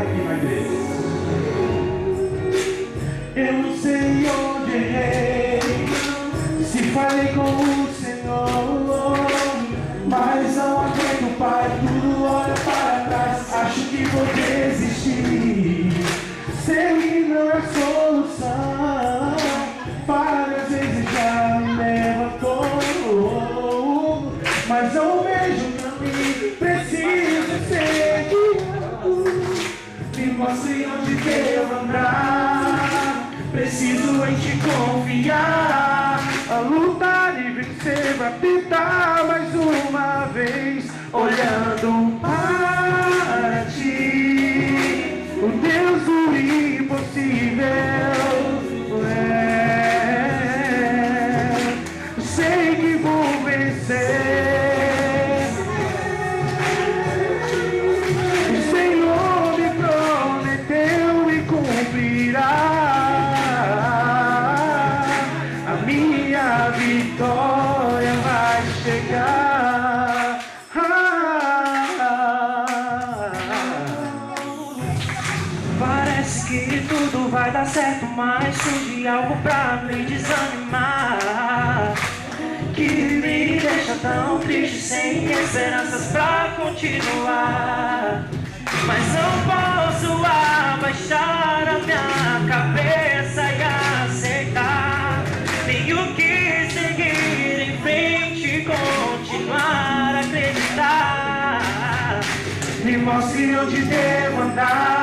aqui na igreja. Eu não sei onde errei, se falei com o Senhor, mas não aguento, Pai, tudo olha para trás. Acho que vou desistir, sei que não é solução. Várias vezes já me levantou, mas não vejo o caminho. Preciso ser me mostre onde devo andar. Preciso em te confiar, a lutar e vencer pra tentar mais uma vez, olhando para ti, o Deus do impossível. Sei que vou vencer. O Senhor me prometeu e cumprirá. A minha vitória vai chegar. Parece que tudo vai dar certo, mas surge algo pra me desanimar, que me deixa tão triste, sem esperanças pra continuar. Mas não posso abaixar a minha cabeça e aceitar. Tenho que seguir em frente e continuar a acreditar. Me mostre onde devo andar.